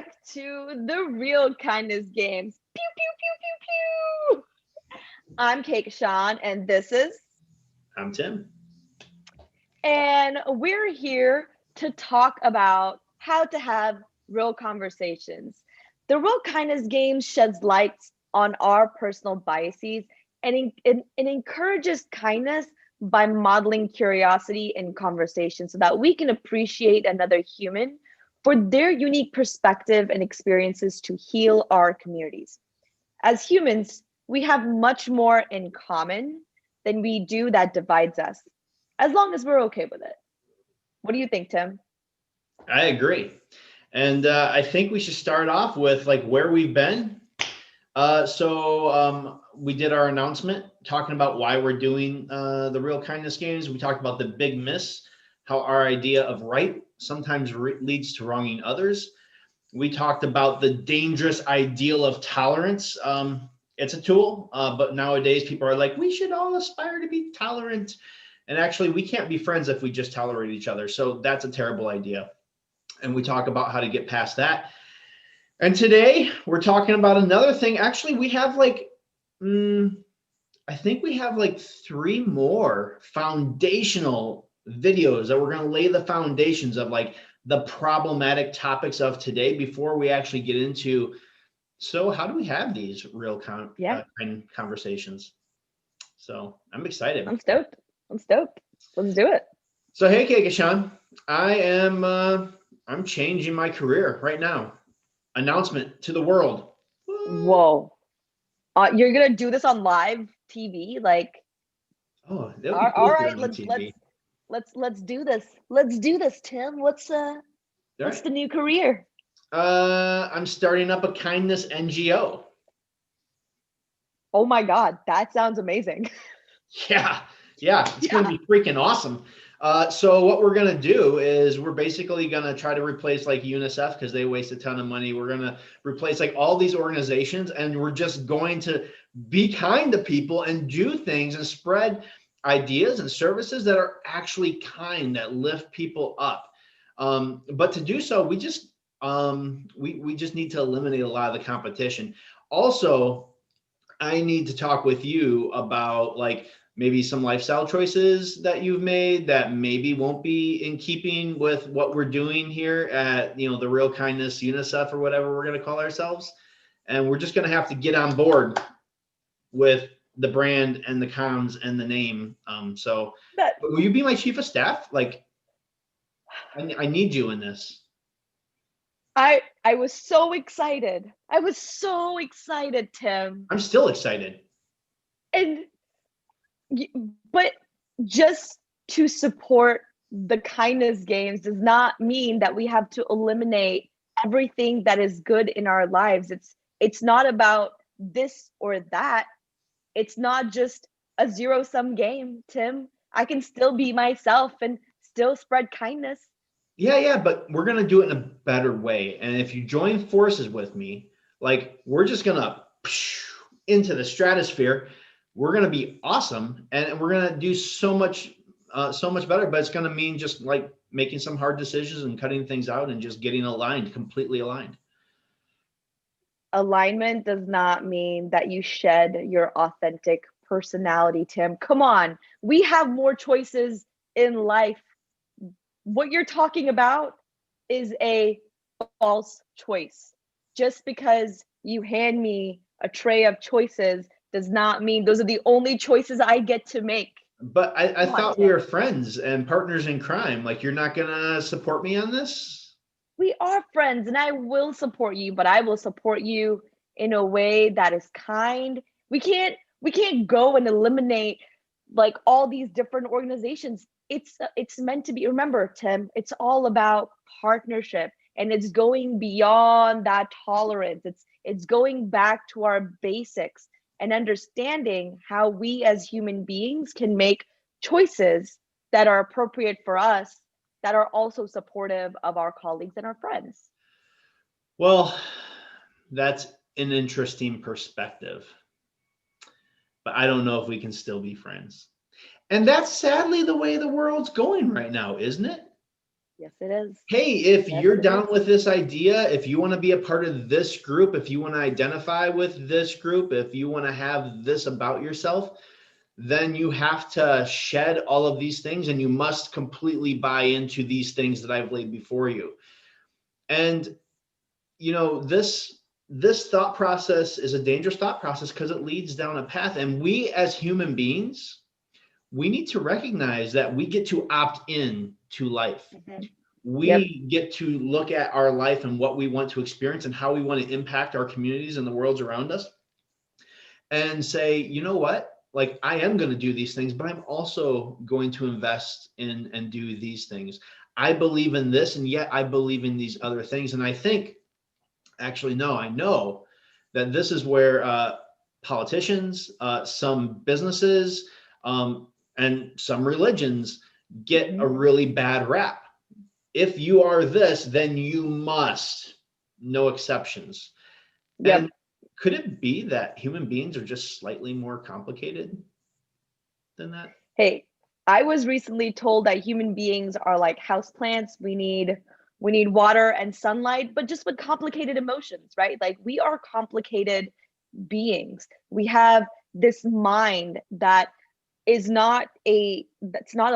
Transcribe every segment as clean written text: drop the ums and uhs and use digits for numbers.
back to the Real Kindness Games. Pew, pew, pew, pew, pew. I'm Kate Sean, and this is, I'm Tim. and we're here to talk about how to have real conversations. The Real Kindness Game sheds light on our personal biases and it encourages kindness by modeling curiosity in conversation so that we can appreciate another human for their unique perspective and experiences to heal our communities. As humans, we have much more in common than we do that divides us, as long as we're okay with it. What do you think, Tim? I agree. And I think we should start off with like where we've been. We did our announcement talking about why we're doing the Real Kindness Games. We talked about the big miss, how our idea of right sometimes leads to wronging others. We talked about the dangerous ideal of tolerance. It's a tool, but nowadays people are like, we should all aspire to be tolerant. And actually, we can't be friends if we just tolerate each other. So that's a terrible idea. And we talk about how to get past that. And today we're talking about another thing. Actually, we have I think we have like three more foundational videos that we're going to lay the foundations of like the problematic topics of today before we actually get into. So how do we have these real Yeah, kind conversations? So I'm excited. I'm stoked. I'm stoked. Let's do it. So hey, Kekashan, I'm changing my career right now. Announcement to the world. Whoa. You're gonna do this on live TV? Like, Oh, that would be all cool if you're right, on TV. let's do this. Let's do this, Tim. All What's right. the new career? I'm starting up a kindness NGO. Oh my God, that sounds amazing. Yeah, yeah, it's going to Yeah. be freaking awesome. So what we're going to do is we're basically going to try to replace like UNICEF because they waste a ton of money. We're going to replace like all these organizations, and we're just going to be kind to people and do things and spread ideas and services that are actually kind, that lift people up. But to do so, we just need to eliminate a lot of the competition. Also, I need to talk with you about like maybe some lifestyle choices that you've made that maybe won't be in keeping with what we're doing here at, the Real Kindness UNICEF or whatever we're going to call ourselves. And we're just going to have to get on board with the brand and the comms and the name. But But will you be my chief of staff? Like, I need you in this. I was so excited. I was so excited, Tim. I'm still excited. And but just to support the kindness games does not mean that we have to eliminate everything that is good in our lives. It's not about this or that. It's not just a zero sum game, Tim. I can still be myself and still spread kindness. Yeah, but we're gonna do it in a better way. And if you join forces with me, like we're just gonna into the stratosphere. We're gonna be awesome, and we're gonna do so much better. But it's gonna mean just like making some hard decisions and cutting things out and just getting aligned, completely aligned. Alignment does not mean that you shed your authentic personality, Tim. Come on. We have more choices in life. What you're talking about is a false choice. Just because you hand me a tray of choices does not mean those are the only choices I get to make. But I Come on, thought we Tim. were friends and partners in crime. Like you're not gonna support me on this? We are friends and I will support you, but I will support you in a way that is kind. We can't go and eliminate like all these different organizations. It's meant to be, remember, Tim, it's all about partnership, and it's going beyond that tolerance. It's going back to our basics and understanding how we as human beings can make choices that are appropriate for us, that are also supportive of our colleagues and our friends. Well, that's an interesting perspective, but I don't know if we can still be friends. And that's sadly the way the world's going right now, isn't it? Yes, it is. Hey, if Yes, you're it down is. with this idea, if you want to be a part of this group, if you want to identify with this group, if you want to have this about yourself, then you have to shed all of these things and you must completely buy into these things that I've laid before you. And this thought process is a dangerous thought process because it leads down a path. And we as human beings, we need to recognize that we get to opt in to life. Mhm. Yep. We get to look at our life and what we want to experience and how we want to impact our communities and the worlds around us and say, you know what? Like, I am going to do these things, but I'm also going to invest in and do these things. I believe in this, and yet I believe in these other things. And I think, actually, no, I know that this is where politicians, some businesses, and some religions get a Mhm. really bad rap. If you are this, then you must, no exceptions. And Yep. could it be that human beings are just slightly more complicated than that? Hey, I was recently told that human beings are like houseplants. We need water and sunlight, but just with complicated emotions, right? Like we are complicated beings. We have this mind that's not a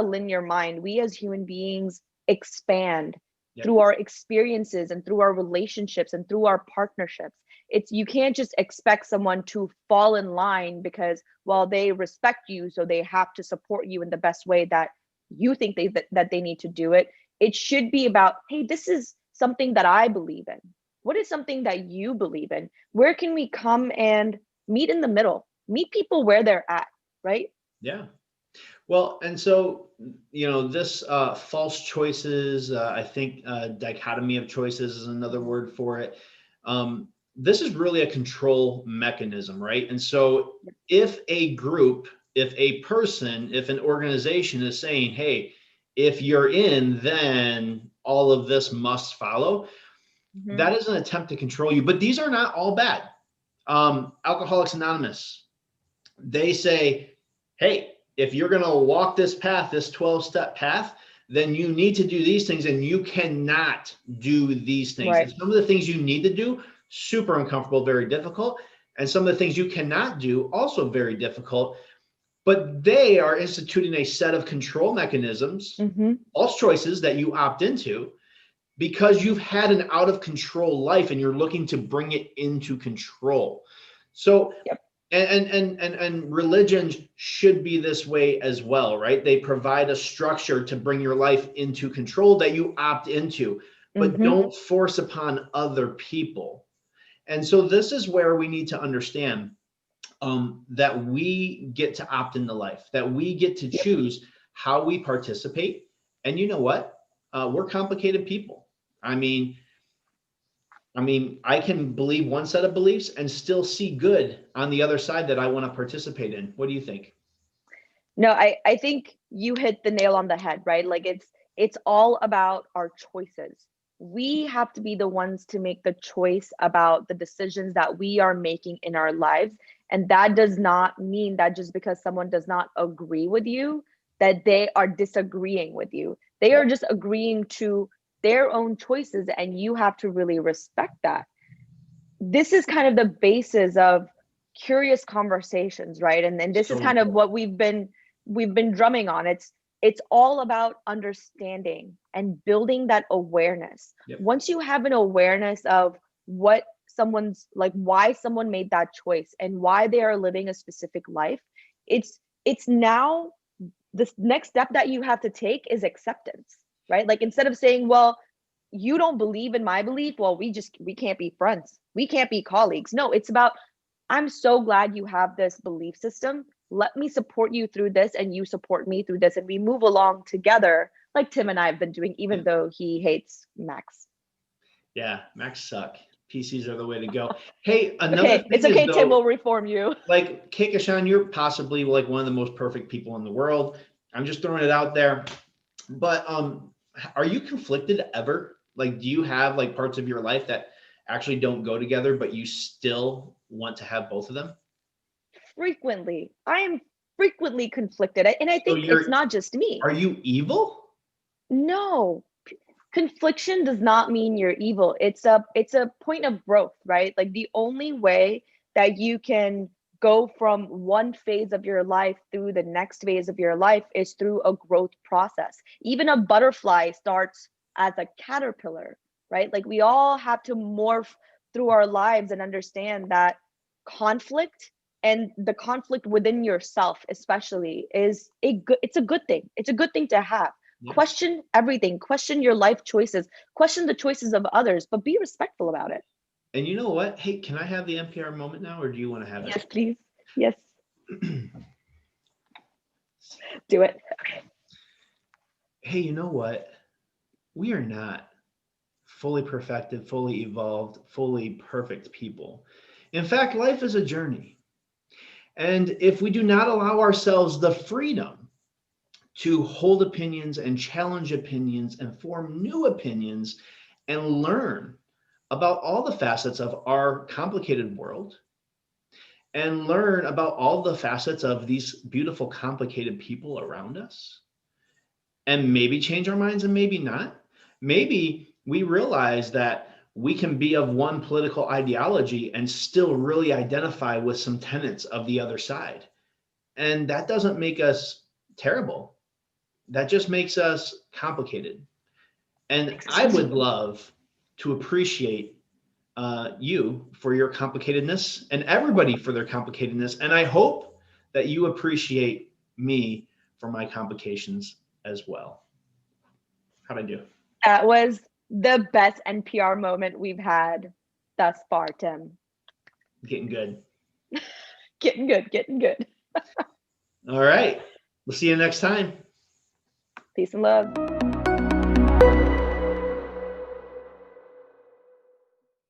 linear mind. We as human beings expand Yep. through our experiences and through our relationships and through our partnerships. It's you can't just expect someone to fall in line because well they respect you so they have to support you in the best way that you think that they need to do it. It should be about, hey, this is something that I believe in. What is something that you believe in? Where can we come and meet in the middle? Meet people where they're at, right? Yeah. Well, and so, this false choices, I think dichotomy of choices is another word for it. This is really a control mechanism, right? And so, if a group, if a person, if an organization is saying, hey, if you're in, then all of this must follow, Mhm. that is an attempt to control you. But these are not all bad. Alcoholics Anonymous, they say, hey, if you're going to walk this path, this 12-step path, then you need to do these things and you cannot do these things. And Right. some of the things you need to do, super uncomfortable, very difficult. And some of the things you cannot do, also very difficult. But they are instituting a set of control mechanisms, Mhm. false choices that you opt into because you've had an out of control life and you're looking to bring it into control. So Yep. and religions should be this way as well, right? They provide a structure to bring your life into control that you opt into, but Mhm. don't force upon other people. And so this is where we need to understand that we get to opt into life, that we get to Yep. choose how we participate. And you know what? We're complicated people. I mean, I can believe one set of beliefs and still see good on the other side that I want to participate in. What do you think? No, I think you hit the nail on the head, right? Like it's all about our choices. We have to be the ones to make the choice about the decisions that we are making in our lives. And that does not mean that just because someone does not agree with you, that they are disagreeing with you. They Yeah. are just agreeing to their own choices, and you have to really respect that. This is kind of the basis of curious conversations, right? And this is So kind of important. what we've been drumming on. It's all about understanding and building that awareness. Yep. Once you have an awareness of what someone's like, why someone made that choice and why they are living a specific life, it's now the next step that you have to take is acceptance, right? Like instead of saying, well, you don't believe in my belief, well, we can't be friends, we can't be colleagues. No, it's about, I'm so glad you have this belief system, let me support you through this and you support me through this and we move along together, like Tim and I have been doing, even Yeah. though he hates Max. Yeah. Macs suck. PCs are the way to go. Hey, another Okay, it's thing is okay, Tim, though, we'll reform you. like Kekashan, you're possibly like one of the most perfect people in the world. I'm just throwing it out there. But are you conflicted ever? Like, do you have like parts of your life that actually don't go together, but you still want to have both of them? Frequently, I am frequently conflicted, and I So think it's not just me. are you evil? No, confliction does not mean you're evil. It's a point of growth, right? Like the only way that you can go from one phase of your life through the next phase of your life is through a growth process. Even a butterfly starts as a caterpillar, right? Like we all have to morph through our lives and understand that conflict, and the conflict within yourself especially, it's a good thing. It's a good thing to have. Yeah. Question everything, question your life choices, question the choices of others, but be respectful about it. And you know what? Hey, can I have the NPR moment now, or do you want to have Yes, it? please. Yes. Do it. Okay. Hey, you know what? We are not fully perfected, fully evolved, fully perfect people. In fact, life is a journey. And if we do not allow ourselves the freedom to hold opinions and challenge opinions and form new opinions and learn about all the facets of our complicated world and learn about all the facets of these beautiful, complicated people around us, and maybe change our minds and maybe not. Maybe we realize that we can be of one political ideology and still really identify with some tenets of the other side. And that doesn't make us terrible. That just makes us complicated. And I would love to appreciate you for your complicatedness and everybody for their complicatedness. And I hope that you appreciate me for my complications as well. How'd I do? That was the best NPR moment we've had thus far, Tim. Getting good. Getting good, getting good. All right. We'll see you next time. Peace and love.